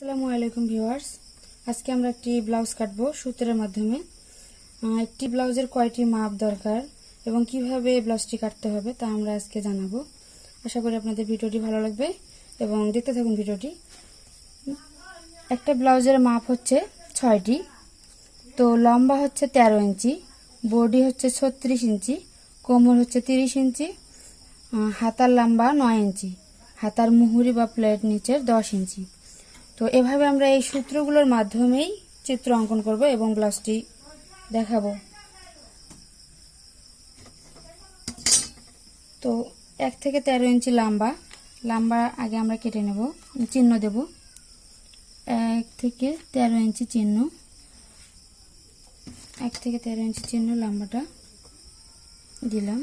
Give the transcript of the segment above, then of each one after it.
আসসালামু আলাইকুম ভিউয়ার্স, আজকে আমরা একটি ব্লাউজ কাটবো সূত্রের মাধ্যমে। একটি ব্লাউজের কয়টি মাপ দরকার এবং কিভাবে ব্লাউজটি কাটতে হবে তা আমরা আজকে জানাবো। আশা করি আপনাদের ভিডিওটি ভালো লাগবে এবং দেখতে থাকুন ভিডিওটি। একটা ব্লাউজের মাপ হচ্ছে 6টি। তো লম্বা হচ্ছে 13 ইঞ্চি, বডি হচ্ছে 36 ইঞ্চি, কোমর হচ্ছে 30 ইঞ্চি, হাতার লম্বা 9 ইঞ্চি, হাতার মুহুরি বা প্লেট নিচের 10 ইঞ্চি। তো এভাবে আমরা এই সূত্রগুলোর মাধ্যমেই চিত্র অঙ্কন করব এবং ব্লাউজটি দেখাবো। তো 1 থেকে 13 ইঞ্চি লম্বা আগে আমরা কেটে নেব, চিহ্ন দেব। 1 থেকে 13 ইঞ্চি চিহ্ন, 1 থেকে 13 ইঞ্চি চিহ্ন লম্বাটা দিলাম।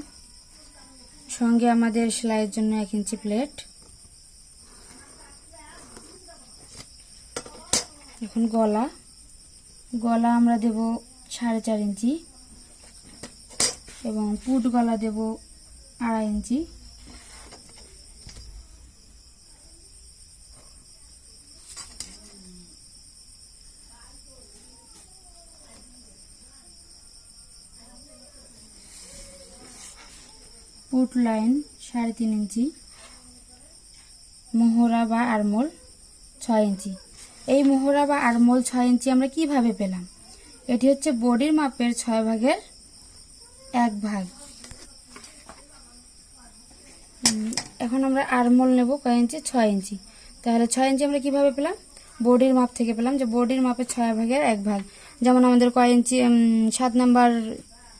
সঙ্গে আমাদের সেলাইয়ের জন্য 1 ইঞ্চি প্লেট। এখন গলা আমরা দেব 4.5 ইঞ্চি এবং পুট গলা দেব 2.5 ইঞ্চি। পুট লাইন 3.5 ইঞ্চি, মোহরা বা আরমোল 6 ইঞ্চি। এই মোহরা বা আরমোল 6 ইঞ্চি আমরা কিভাবে পেলাম? এটি হচ্ছে বডির মাপের 6 ভাগের 1 ভাগ। এখন আমরা আরমোল নেব কয় ইঞ্চি? 6 ইঞ্চি। তাহলে 6 ইঞ্চি আমরা কিভাবে পেলাম? বডির মাপ থেকে পেলাম, যে বডির মাপের 6 ভাগের 1 ভাগ। যেমন আমাদের কয় ইঞ্চি 7 নাম্বার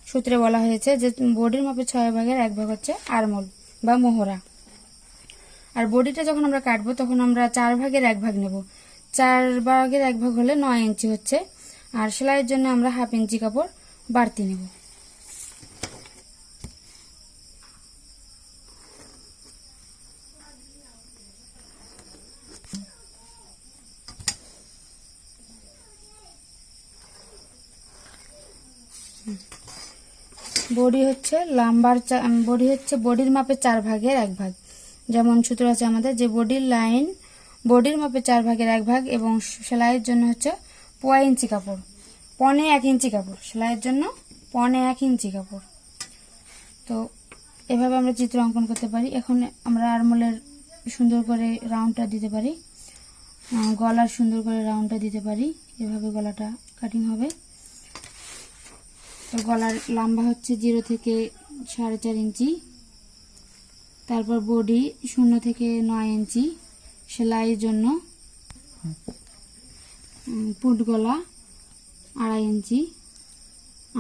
সূত্রে বলা হয়েছে যে বডির মাপের 6 ভাগের 1 ভাগ হচ্ছে আরমোল বা মোহরা। আর বডিটা যখন আমরা কাটবো তখন আমরা 4 ভাগের 1 ভাগ নেব। 4 ভাগের 1 ভাগ হলে 9 ইঞ্চি হচ্ছে। আর সেলাইয়ের জন্য আমরা 1/2 ইঞ্চি কাপড় বাড়তি নেব। বডি হচ্ছে বডির মাপে 4 ভাগের 1 ভাগ। যেমন সূত্র আছে আমাদের যে বডির মাপে 4 ভাগের 1 ভাগ এবং সেলাইয়ের জন্য হচ্ছে 1.5 ইঞ্চি কাপড়, 1.5 ইঞ্চি কাপড় সেলাইয়ের জন্য 1.5 ইঞ্চি কাপড়। তো এভাবে আমরা চিত্র অঙ্কন করতে পারি। এখন আমরা আরমোলের সুন্দর করে রাউন্ডটা দিতে পারি, গলার সুন্দর করে রাউন্ডটা দিতে পারি। এভাবে গলাটা কাটিং হবে। তো গলার লম্বা হচ্ছে 0 থেকে 4.5 ইঞ্চি, তারপর বডি 0 থেকে 9 ইঞ্চি, সেলাইয়ের জন্য পুট গলা 2.5 ইঞ্চি।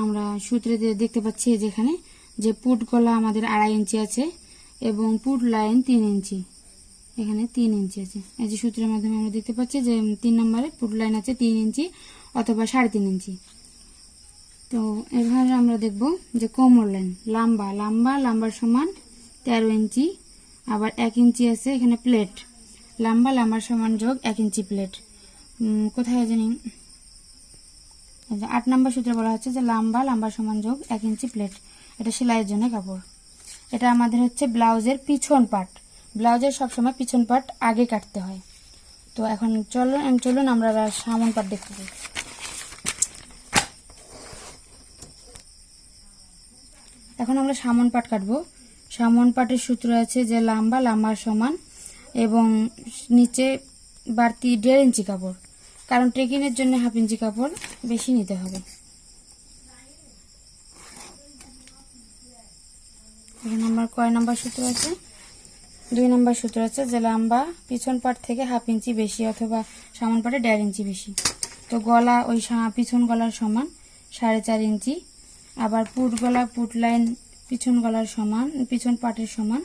আমরা সূত্রে দেখতে পাচ্ছি যেখানে যে পুট গলা আমাদের 2.5 ইঞ্চি আছে এবং পুট লাইন 3 ইঞ্চি, এখানে 3 ইঞ্চি আছে। এই যে সূত্রের মাধ্যমে আমরা দেখতে পাচ্ছি যে 3 নম্বরে পুট লাইন আছে 3 ইঞ্চি অথবা 3.5 ইঞ্চি। তো এভাবে আমরা দেখব যে কোমর লাইন লম্বার সমান 13 ইঞ্চি, আবার 1 ইঞ্চি আছে এখানে প্লেট, লম্বার সমান যোগ 1 ইঞ্চি প্লেট। কোথায় জানি 8 নম্বর সূত্রে বলা হচ্ছে যে লম্বার সমান যোগ 1 ইঞ্চি প্লেট। এটা সেলাইয়ের জন্য কাপড়। এটা আমাদের হচ্ছে ব্লাউজের পিছন পার্ট। ব্লাউজের সবসময় পিছন পার্ট আগে কাটতে হয়। তো এখন চলুন আমরা সামন পার্ট দেখতে পাই। এখন আমরা সামন পাট কাটবো। সামন পাটের সূত্র আছে যে লম্বার সমান এবং নিচে বাড়তি 1.5 ইঞ্চি কাপড়, কারণ ট্রেকিংয়ের জন্য 1/2 ইঞ্চি কাপড় বেশি নিতে হবে। এখানে আমার কয় নম্বর সূত্র আছে? 2 নম্বর সূত্র আছে যে লম্বা পিছন পাট থেকে 1/2 ইঞ্চি বেশি অথবা সামন পাটে 1.5 ইঞ্চি বেশি। তো গলা ওই পিছন গলার সমান 4.5 ইঞ্চি, আবার পুট লাইন পিছন গলার সমান, পিছন পাটের সমান।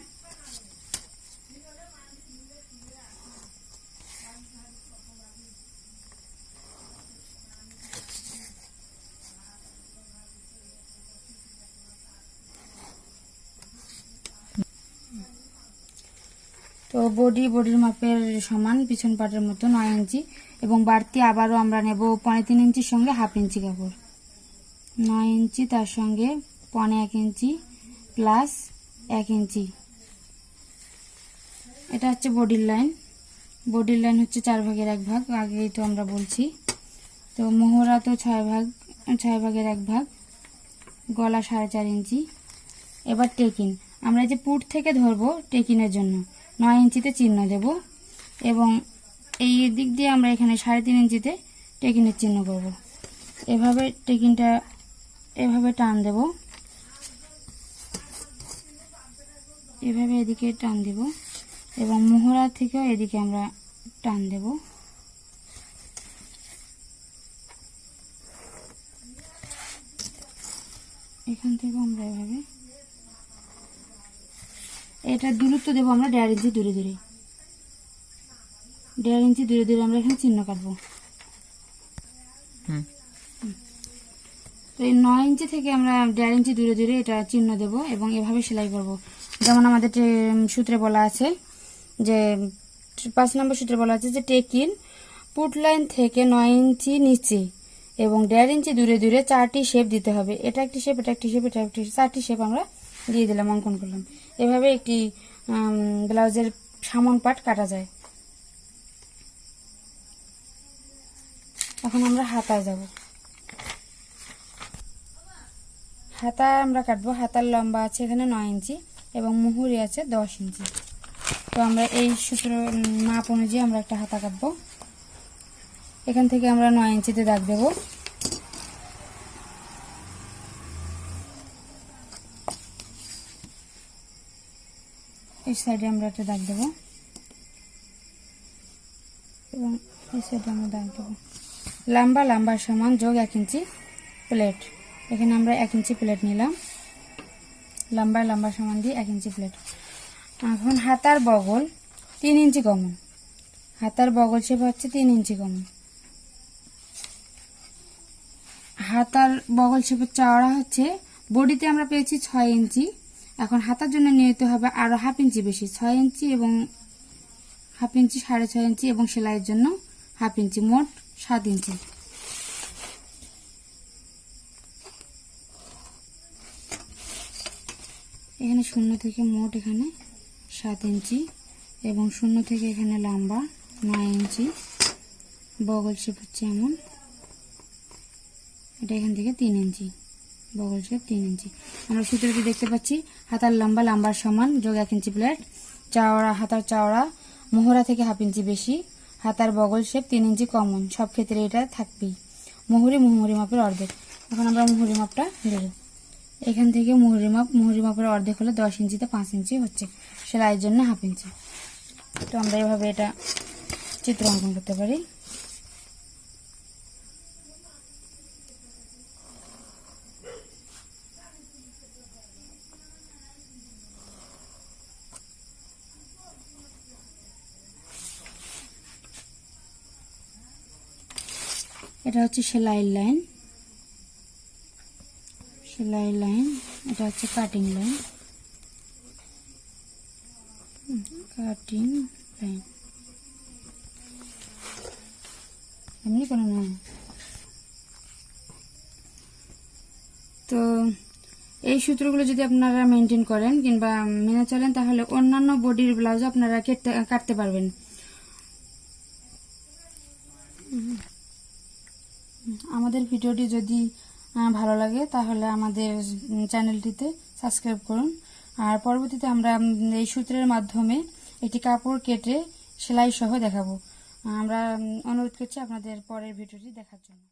তো বডির মাপের সমান পিছন পাটের মতো 9 ইঞ্চি এবং বাড়তি আবারও আমরা নেব 3.5 ইঞ্চির সঙ্গে 1/2 ইঞ্চি কাপড়। 9 ইঞ্চি তার সঙ্গে 1.5 ইঞ্চি প্লাস 1 ইঞ্চি। এটা হচ্ছে বডির লাইন। বডির লাইন হচ্ছে 4 ভাগের 1 ভাগ, আগেই তো আমরা বলছি। তো মোহরা তো 6 ভাগের 1 ভাগ, গলা 4.5 ইঞ্চি। এবার টেকিন, আমরা যে পুট থেকে ধরবো টেকিনের জন্য 9 ইঞ্চিতে চিহ্ন দেব, এবং এই দিক দিয়ে আমরা এখানে 3.5 ইঞ্চিতে টেকিনের চিহ্ন করব। এভাবে টেকিনটা এভাবে টান দেব, এভাবে এদিকে টান দেব, এবং মোহরা থেকেও এদিকে আমরা টান দেব। এখান থেকে আমরা এভাবে এটা দূরত্ব দেবো আমরা 1.5 ইঞ্চি দূরে দূরে, 1.5 ইঞ্চি দূরে দূরে আমরা এখানে চিহ্ন কাটবো। তো এই 9 ইঞ্চি থেকে আমরা 1.5 ইঞ্চি দূরে দূরে এটা চিহ্ন দেব, এবং এভাবে সেলাই করব। যেমন আমাদের সূত্রে বলা আছে যে 5 নম্বর সূত্রে বলা আছে যে টেকিন পুট লাইন থেকে 9 ইঞ্চি নিচে এবং 1.5 ইঞ্চি দূরে দূরে 4টি শেপ দিতে হবে। এটা একটি শেপ, এটা একটি শেপ, এটা একটি, 4টি শেপ আমরা দিয়ে দিলাম, অঙ্কন করলাম। এভাবে একটি ব্লাউজের সামন পাট কাটা যায়। এখন আমরা হাতায় যাব। হাতা আমরা কাটবো। হাতার লম্বা আছে এখানে 9 ইঞ্চি এবং মুহুরি আছে 10 ইঞ্চি। তো আমরা এই সূত্র মাপ অনুযায়ী আমরা একটা হাতা কাটবো। এখান থেকে আমরা 9 ইঞ্চিতে দাগ দেব। এই সাইডে আমরা একটা দাগ দেব, এবং এই সাইডে আমরা দাগ দেব। লম্বার সমান যোগ 1 ইঞ্চি প্লেট। এখানে আমরা 1 ইঞ্চি প্লেট নিলাম, লম্বার সমান দিয়ে 1 ইঞ্চি প্লেট। এখন হাতার বগল 3 ইঞ্চি কমন, হাতার বগল শেপ হচ্ছে 3 ইঞ্চি কমন। হাতার বগল শেপের চওড়া হচ্ছে, বডিতে আমরা পেয়েছি 6 ইঞ্চি, এখন হাতার জন্য নিতে হবে আরো 1/2 ইঞ্চি বেশি, 6 ইঞ্চি এবং 1/2 ইঞ্চি, 6.5 ইঞ্চি, এবং সেলাইয়ের জন্য 1/2 ইঞ্চি, মোট 7 ইঞ্চি। এখানে শূন্য থেকে মোট এখানে 7 ইঞ্চি, এবং শূন্য থেকে এখানে লম্বা 9 ইঞ্চি, বগল শেপ হচ্ছে এমন, এটা এখান থেকে 3 ইঞ্চি, বগল শেপ 3 ইঞ্চি। আমরা সূত্রটি দেখতে পাচ্ছি, হাতার লম্বার সমান যোগ 1 ইঞ্চি প্লেট, চওড়া হাতার চওড়া মোহরা থেকে 1/2 ইঞ্চি বেশি, হাতার বগল শেপ 3 ইঞ্চি কমন, সব ক্ষেত্রে এটা থাকবেই। মুহুরি মাপের অর্ধেক। এখন আমরা মুহুরি মাপটা দেব। এখান থেকে মুহুরি মাপের অর্ধেক হলে 10 ইঞ্চিতে 5 ইঞ্চি হচ্ছে, সেলাইয়ের জন্য 1/2 ইঞ্চি। তো আমরা এভাবে এটা চিত্র অঙ্কন করতে পারি। এটা হচ্ছে সেলাইয়ের লাইন, এটা হচ্ছে কাটিং লাইন, এমনি কোনো নয়। তো এই সূত্রগুলো যদি আপনারা মেনটেন করেন কিংবা মেনে চলেন, তাহলে অন্যান্য বডির ব্লাউজ আপনারা কাটতে পারবেন। আমাদের ভিডিওটি যদি ভালো লাগে তাহলে আমাদের চ্যানেলটিতে সাবস্ক্রাইব করুন। আর পরবর্তীতে আমরা এই সূত্রের মাধ্যমে একটি কাপড় কেটে সেলাই সহ দেখাবো। আমরা অনুরোধ করছি আপনাদের পরের ভিডিওটি দেখার জন্য।